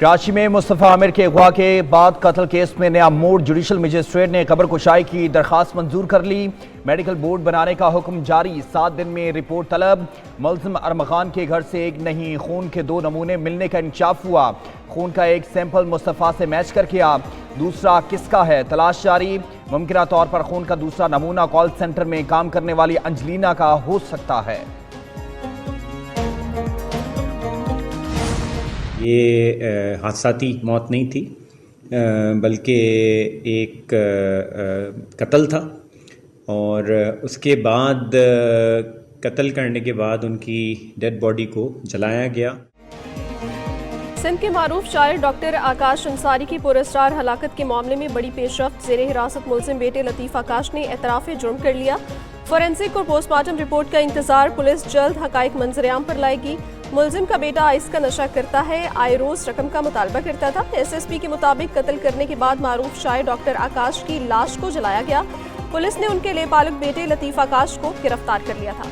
कराची में मुस्तफ़ा आमिर के अगवा के बाद कत्ल केस में नया मोड़। जुडिशल मजिस्ट्रेट ने खबर कुशाई की दरखास्त मंजूर कर ली। मेडिकल बोर्ड बनाने का हुक्म जारी। 7 दिन में रिपोर्ट तलब। मुल्ज़िम अरमखान के घर से एक नहीं खून के 2 नमूने मिलने का इंकशाफ हुआ। खून का एक सैंपल मुस्तफ़ा से मैच करके आ, दूसरा किसका है तलाश जारी। मुमकिन तौर पर खून का दूसरा नमूना कॉल सेंटर में काम करने वाली अंजलीना का हो सकता है। ये हादसाती मौत नहीं थी, बल्कि एक कत्ल था और उसके बाद कत्ल करने के बाद उनकी डेड बॉडी को जलाया गया। सिंध के मारूफ शायर डॉक्टर आकाश अंसारी की पुरस्कार हलाकत के मामले में बड़ी पेशरफ्त। जेर हिरासत मुल्जिम बेटे लतीफ़ आकाश ने एतराफ़ जुर्म कर लिया। फोरेंसिक और पोस्टमार्टम रिपोर्ट का इंतजार। पुलिस जल्द हकाइक मंजरेआम पर लाएगी। मुल्जिम का बेटा आइस का नशा करता है, आए रोज रकम का मुतालबा करता था। SSP के मुताबिक कत्ल करने के बाद मारूफ शायर डॉक्टर आकाश की लाश को जलाया गया। पुलिस ने उनके लेपालक बेटे लतीफ़ आकाश को गिरफ्तार कर लिया था।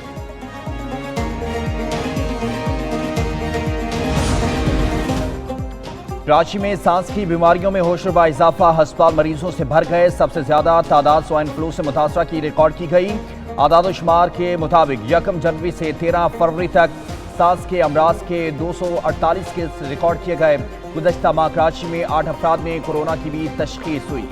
कराची में सांस की बीमारियों में होशरुबा इजाफा। अस्पताल मरीजों से भर गए। सबसे ज्यादा तादाद स्वाइन फ्लू से मुतासरा की रिकॉर्ड की गई। आदाद शुमार के मुताबिक 1 जनवरी से 13 फरवरी तक सांस के अमराज के 248 केस रिकॉर्ड किए गए। गुज़श्ता माह कराची में 8 अफराद में कोरोना की भी तशखीस हुई।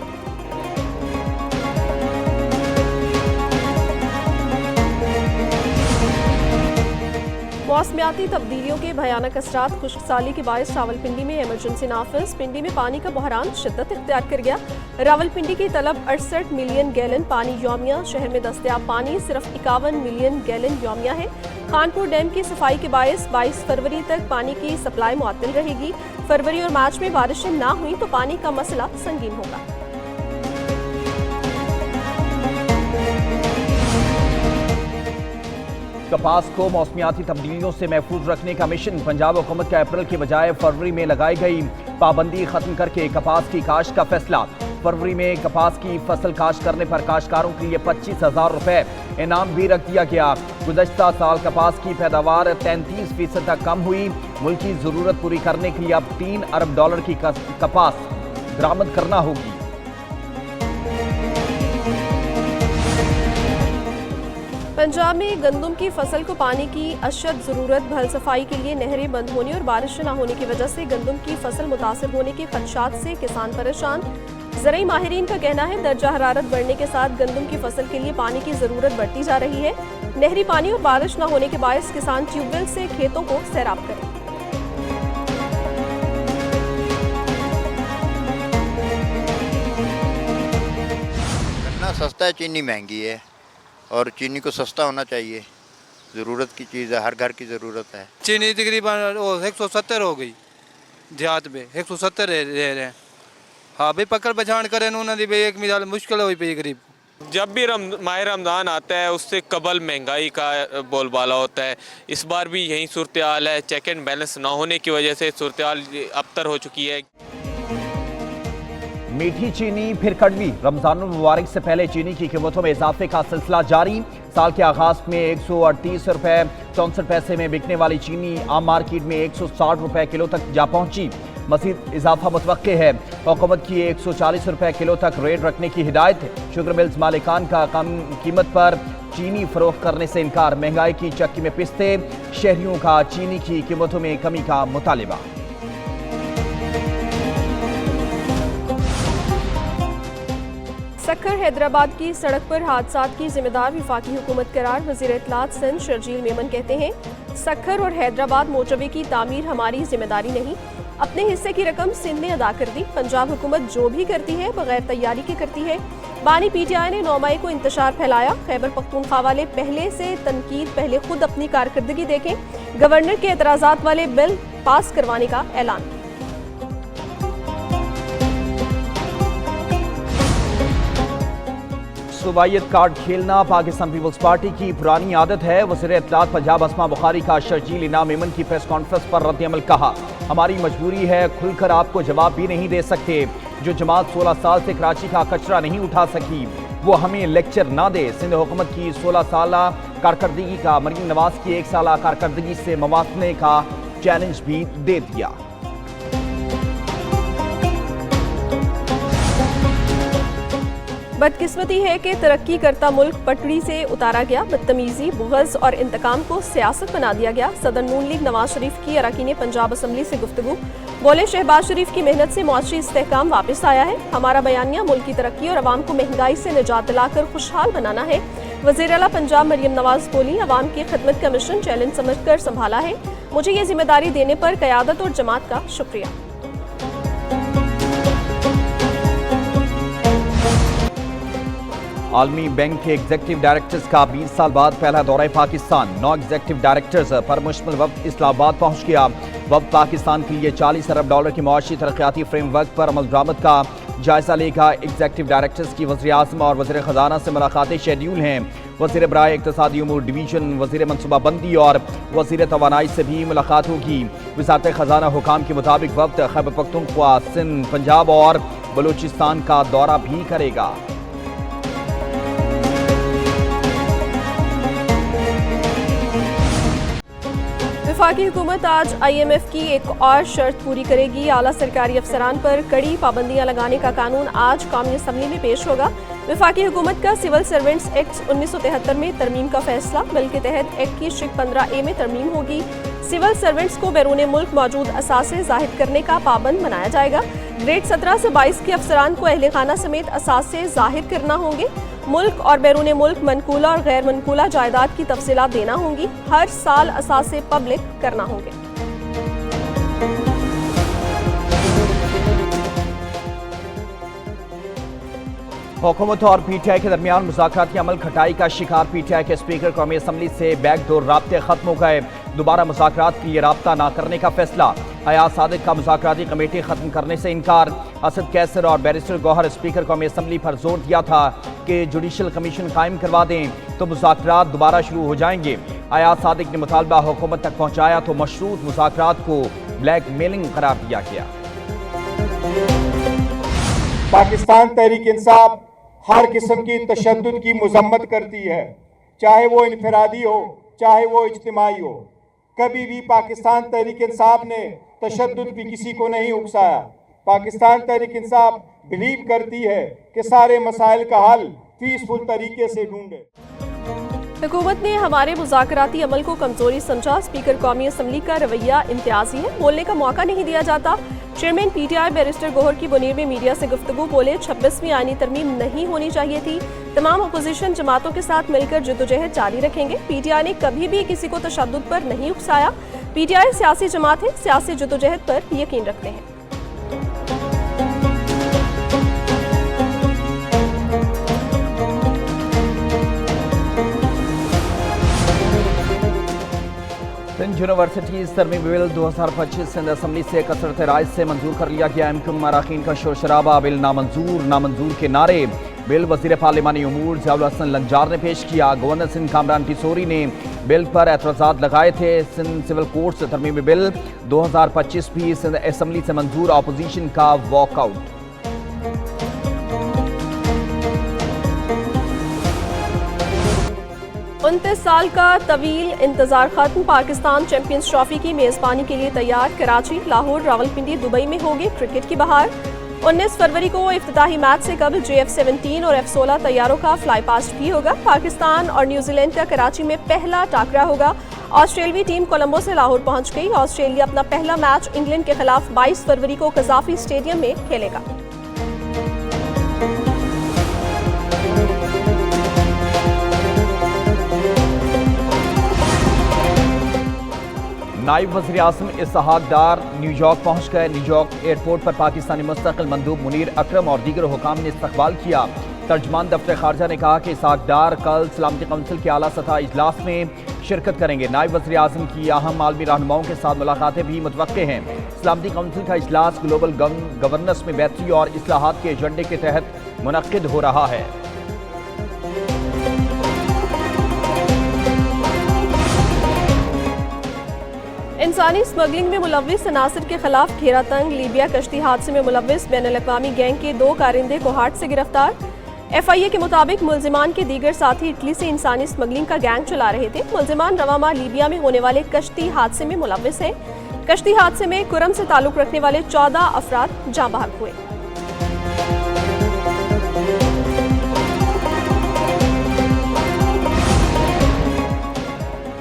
मौसमियाती तब्दीलियों के भयानक असरात। खुश्कसाली के बायस रावलपिंडी में इमरजेंसी नाफिज। पिंडी में पानी का बहरान शिद्दत इख्तियार कर गया। रावलपिंडी की तलब 68 मिलियन गैलन पानी यौमिया। शहर में दस्तयाब पानी सिर्फ 51 मिलियन गैलन यौमिया है। खानपुर डैम की सफाई के बायस 22 फरवरी तक पानी की सप्लाई मुअत्तल रहेगी। फरवरी और मार्च में बारिशें ना हुई तो पानी का मसला संगीन होगा। कपास को मौसमियाती तब्दीलियों से महफूज रखने का मिशन। पंजाब हुकूमत का अप्रैल के बजाय फरवरी में लगाई गई पाबंदी खत्म करके कपास की काश्त का फैसला। फरवरी में कपास की फसल काश्त करने पर काश्तकारों के लिए 25,000 रुपए इनाम भी रख दिया गया। गुज़श्ता साल कपास की पैदावार 33% तक कम हुई। मुल्क की जरूरत पूरी करने के लिए अब $3 अरब की कपास बरामद करना होगी। पंजाब में गंदम की फसल को पानी की अशद जरूरत। भल सफाई के लिए नहरें बंद होने और बारिश न होने की वजह से गंदम की फसल मुतासर होने के खदशात से किसान परेशान। ज़राई माहिरीन का कहना है दर्जा हरारत बढ़ने के साथ गंदम की फसल के लिए पानी की जरूरत बढ़ती जा रही है। नहरी पानी और बारिश न होने के बायस किसान ट्यूबवेल से खेतों को सैराब करें। गन्ना सस्ता है, चीनी महंगी है और चीनी को सस्ता होना चाहिए। ज़रूरत की चीज़ है, हर घर की ज़रूरत है। चीनी तकरीबन 170 हो गई देहात में, 170 रह रहे हैं। हाँ भाई पकड़ पछाण करें उन्होंने भाई एक मिसाल मुश्किल हुई पी गरीब। जब भी माह रमज़ान आता है उससे कबल महंगाई का बोलबाला होता है। इस बार भी यही सूरत हाल है। चेक एंड बैलेंस ना होने की वजह से सूरत हाल अबतर हो चुकी है। मीठी चीनी फिर कड़वी। रमजान मुबारक से पहले चीनी की कीमतों में इजाफे का सिलसिला जारी। साल के आगाज में 138 रुपए 64 पैसे में बिकने वाली चीनी आम मार्केट में 160 रुपए किलो तक जा पहुंची। मजीद इजाफा मुतवक्के है। हुकूमत की 140 रुपए किलो तक रेट रखने की हिदायत है। शुगर मिल्स मालिकान का कम कीमत पर चीनी फरोख्त करने से इनकार। महंगाई की चक्की में पिसते शहरियों का चीनी की कीमतों में कमी का मुतालिबा। सक्खर हैदराबाद की सड़क पर हादसात की जिम्मेदार वफाकी हुकूमत करार। वज़ीर इत्तलात सिंध शर्जील मेमन कहते हैं सक्खर और हैदराबाद मोटरवे की तामीर हमारी जिम्मेदारी नहीं, अपने हिस्से की रकम सिंध ने अदा कर दी। पंजाब हुकूमत जो भी करती है बगैर तैयारी के करती है। बानी PTI ने 9 मई को इंतशार फैलाया। खैबर पख्तूनख्वा वाले पहले से तनकीद, पहले खुद अपनी कारकर्दगी देखें। गवर्नर के एतराज़ात वाले बिल पास करवाने का ऐलान। सूबाइयत कार्ड खेलना पाकिस्तान पीपल्स पार्टी की पुरानी आदत है। वज़ीर इत्तलात पंजाब अस्मा बुखारी का शर्जील इनाम मेमन की प्रेस कॉन्फ्रेंस पर रद्द-ए-अमल कहा। हमारी मजबूरी है, खुलकर आपको जवाब भी नहीं दे सकते। जो जमात 16 साल से कराची का कचरा नहीं उठा सकी वो हमें लेक्चर ना दे। सिंध हुकूमत की 16 साल कारकर्दगी का मरीम नवाज की 1 साल कारकर्दगी से मवासने का चैलेंज भी दे दिया। बदकिस्मती है कि तरक्की करता मुल्क पटड़ी से उतारा गया। बदतमीजी, बुग़्ज़ और इंतकाम को सियासत बना दिया गया। सदर नून लीग नवाज शरीफ की अरकान पंजाब असम्बली से गुफ्तगू। बोले, शहबाज शरीफ की मेहनत से मुआशी इस्तेहकाम वापस आया है। हमारा बयानिया मुल्क की तरक्की और अवाम को महंगाई से निजात दिलाकर खुशहाल बनाना है। वज़ीर आला पंजाब मरियम नवाज बोली, अवाम की खिदमत का मिशन चैलेंज समझकर संभाला है। मुझे ये जिम्मेदारी देने पर क़यादत और जमात का शुक्रिया। आलमी बैंक के एग्जीक्यूटिव डायरेक्टर्स का 20 साल बाद पहला दौरा पाकिस्तान। 9 एग्जीक्यूटिव डायरेक्टर्स पर मुश्तमिल वफ्द इस्लामाबाद पहुंच गया। वफ्द पाकिस्तान के लिए $40 अरब की मुआशी तरक्याती फ्रेमवर्क पर अमल दरामद का जायजा लेगा। एग्जीक्यूटिव डायरेक्टर्स की वज़ीर आज़म और वज़ीर ख़जाना से मुलाकातें शेड्यूल हैं। वज़ीर बराए इक़्तिसादी उमूर डिवीज़न, वज़ीर मनसूबाबंदी और वज़ीर तवानाई से भी मुलाकात होगी। वज़ारत ख़जाना हुकाम के मुताबिक वफ्द खैबर पख्तूनख्वा, सिंध, पंजाब और बलूचिस्तान का दौरा भी करेगा। वफाकी हुकूमत आज IMF की एक और शर्त पूरी करेगी। आला सरकारी अफसरान पर कड़ी पाबंदियां लगाने का कानून आज कौमी असम्बली में पेश होगा। वफाकी हुकूमत का सिविल सर्वेंट्स एक्ट 1973 में तरमीम का फैसला। बिल के तहत एक्ट की शिक 15A में तरमीम होगी। सिविल सर्वेंट्स को बैरून मुल्क मौजूद असासे जाहिर करने का पाबंद बनाया जाएगा। ग्रेड 17 से 22 के अफसरान को अहले खाना समेत असासे जाहिर करना होंगे। मुल्क और बैरून मुल्क मनकूला और गैर मनकूला जायदाद की तफसीलात देना होंगी। हर साल असासे पब्लिक करना होंगे। हुकूमत और PTI के दरमियान मुज़ाकराती अमल खटाई का शिकार। PTI के स्पीकर कौमी असम्बली से बैकडोर राब्ते खत्म हो गए। दोबारा मुज़ाकरात के लिए राब्ता न करने का फैसला। अयाज सादिक का मुज़ाकराती कमेटी खत्म करने से इनकार। असद कैसर और बैरिस्टर गौहर स्पीकर कौमी असम्बली पर जोर दिया था कि जुडिशल कमीशन कायम करवा दें तो मुज़ाकरात दोबारा शुरू हो जाएंगे। अयाज सादिक ने मुतालबा हुकूमत तक पहुँचाया तो मशरूत मुज़ाकरात को ब्लैक मेलिंग करार दिया गया। पाकिस्तान तहरीक इंसाफ हर किस्म की तशद्दुद की मजम्मत करती है, चाहे वो इनफरादी हो चाहे वो इज्तिमाई हो। कभी भी पाकिस्तान तहरीक इंसाफ ने तशद्दुद भी किसी को नहीं उकसाया। पाकिस्तान तहरीक इंसाफ बिलीव करती है कि सारे मसाइल का हल पीसफुल तरीके से ढूंढे। हुकूमत ने हमारे मुज़ाकराती अमल को कमजोरी समझा। स्पीकर कौमी असम्बली का रवैया इम्तियाजी है, बोलने का मौका नहीं दिया जाता। चेयरमैन PTI बैरिस्टर गौहर की मुनीर में मीडिया से गुफ्तगू। बोले, 26वीं आईनी तरमीम नहीं होनी चाहिए थी। तमाम अपोजिशन जमातों के साथ मिलकर जद्दोजहद जारी रखेंगे। PTI ने कभी भी किसी को तशद्दुद पर नहीं उकसाया। PTI सियासी जमात है, सियासी जद्दोजहद पर यकीन रखते हैं। सिंध यूनिवर्सिटीज तरमीमी बिल 2025 सिंध असम्बली से कसरत राय से मंजूर कर लिया गया। MQ अरकान का शोर शराबा। बिल नामंजूर नामंजूर के नारे। बिल वजीर पार्लिमानी उमूर ज़ियाउल हसन लंजार ने पेश किया। गवर्नर सिंध कामरान टिसोरी ने बिल पर एतराज़ात लगाए थे। सिंध सिविल कोड से तरमीमी बिल 2025 भी सिंध असम्बली से मंजूर। अपोजिशन का वॉकआउट। उनतीस साल का तवील इंतजार खत्म। पाकिस्तान चैंपियंस ट्रॉफी की मेजबानी के लिए तैयार। कराची, लाहौर, रावलपिंडी, दुबई में होगी क्रिकेट की बहार। 19 फरवरी को इफ्तिताही मैच से कबल JF-17 और F-16 तैयारों का फ्लाई पास्ट भी होगा। पाकिस्तान और न्यूजीलैंड का कराची में पहला टाकरा होगा। ऑस्ट्रेलवी टीम कोलंबो से लाहौर पहुंच गई। ऑस्ट्रेलिया अपना पहला मैच इंग्लैंड के खिलाफ 22 फरवरी को कज़ाफी स्टेडियम में खेलेगा। नायब वज़ीर आज़म इसहाक डार न्यूयॉर्क पहुँच गए। न्यूयॉर्क एयरपोर्ट पर पाकिस्तानी मुस्तक़िल मंदूब मुनीर अकरम और दीगर हुकाम ने इस्तकबाल किया। तर्जमान दफ्तर खारजा ने कहा कि इसहाक डार कल सलामती कौंसिल के आला सतह इजलास में शिरकत करेंगे। नायब वज़ीर आज़म की अहम आलमी रहनुमाओं के साथ मुलाकातें भी मुतवक्के हैं। सलामती कौंसिल का इजलास ग्लोबल गवर्नेंस में बेहतरी और इस्लाहात के एजेंडे के तहत मुनक्किद हो रहा है। इंसानी स्मगलिंग में मुलव्विस अनासर के खिलाफ घेरा तंग। लीबिया कश्ती हादसे में मुलव्विस बैनुल-अक़वामी गैंग के 2 कारिंदे कोहाट से गिरफ्तार। FIA के मुताबिक मुल्जिमान के दीगर साथी इटली से इंसानी स्मगलिंग का गैंग चला रहे थे। मुल्जिमान रवामा लीबिया में होने वाले कश्ती हादसे में मुलव्विस हैं। कश्ती हादसे में कुरम से ताल्लुक रखने वाले 14 अफराद जाँ बहक हुए।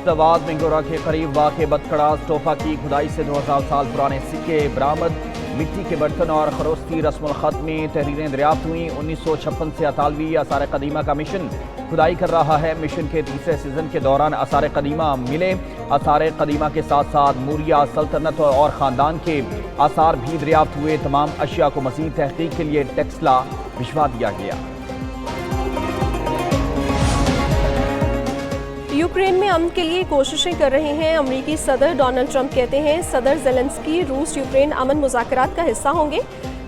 फैसलाबाद में गोरा के करीब वाक़ बदकड़ा तोहफा की खुदाई से 2000 साल पुराने सिक्के बरामद। मिट्टी के बर्तन और खरोस्ती रस्मुल ख़त में तहरीरें दरियाफ्त हुई। 1956 से अतालवी आसार कदीमा का मिशन खुदाई कर रहा है। मिशन के तीसरे सीजन के दौरान आसार कदीमा मिले। आसार कदीमा के साथ साथ मौर्य सल्तनत और ख़ानदान के आसार भी दरियाफ्त हुए। तमाम अशिया को मज़ीद तहकीक के लिए टेक्सला भिजवा दिया गया। यूक्रेन में अमन के लिए कोशिशें कर रहे हैं अमेरिकी सदर डोनाल्ड ट्रंप कहते हैं सदर ज़ेलेंस्की रूस यूक्रेन अमन मुज़ाकरात का हिस्सा होंगे।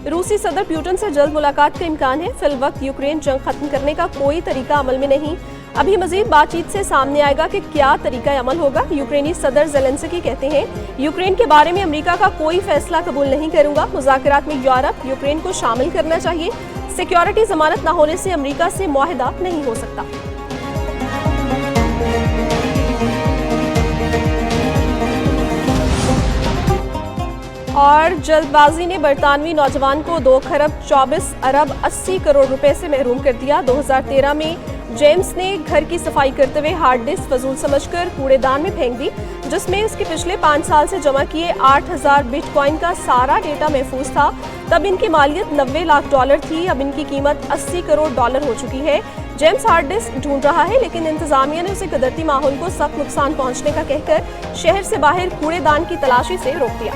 रूसी सदर पुतिन से जल्द मुलाकात का इम्कान है। फिलवक्त यूक्रेन जंग खत्म करने का कोई तरीका अमल में नहीं। अभी मजीद बातचीत से सामने आएगा कि क्या तरीका अमल होगा। यूक्रेनी सदर ज़ेलेंस्की कहते हैं यूक्रेन के बारे में अमेरिका का कोई फैसला कबूल नहीं करूंगा। मुज़ाकरात में यूरोप यूक्रेन को शामिल करना चाहिए। सिक्योरिटी जमानत न होने से अमेरिका से मुआहदा नहीं हो सकता। और जल्दबाजी ने बरतानवी नौजवान को 2 खरब 24 अरब 80 करोड़ रुपए से महरूम कर दिया। 2013 में जेम्स ने घर की सफाई करते हुए हार्ड डिस्क फजूल समझकर कूड़ेदान में फेंक दी, जिसमें उसके पिछले 5 साल से जमा किए 8000 बिटकॉइन का सारा डेटा महफूज था। तब इनकी मालियत $90 लाख थी। अब इनकी कीमत $80 करोड़ हो चुकी है। जेम्स हार्ड डिस्क ढूंढ रहा है, लेकिन इंतजामिया ने उसे कुदरती माहौल को सख्त नुकसान पहुंचने का कहकर शहर से बाहर कूड़ेदान की तलाशी से रोक दिया।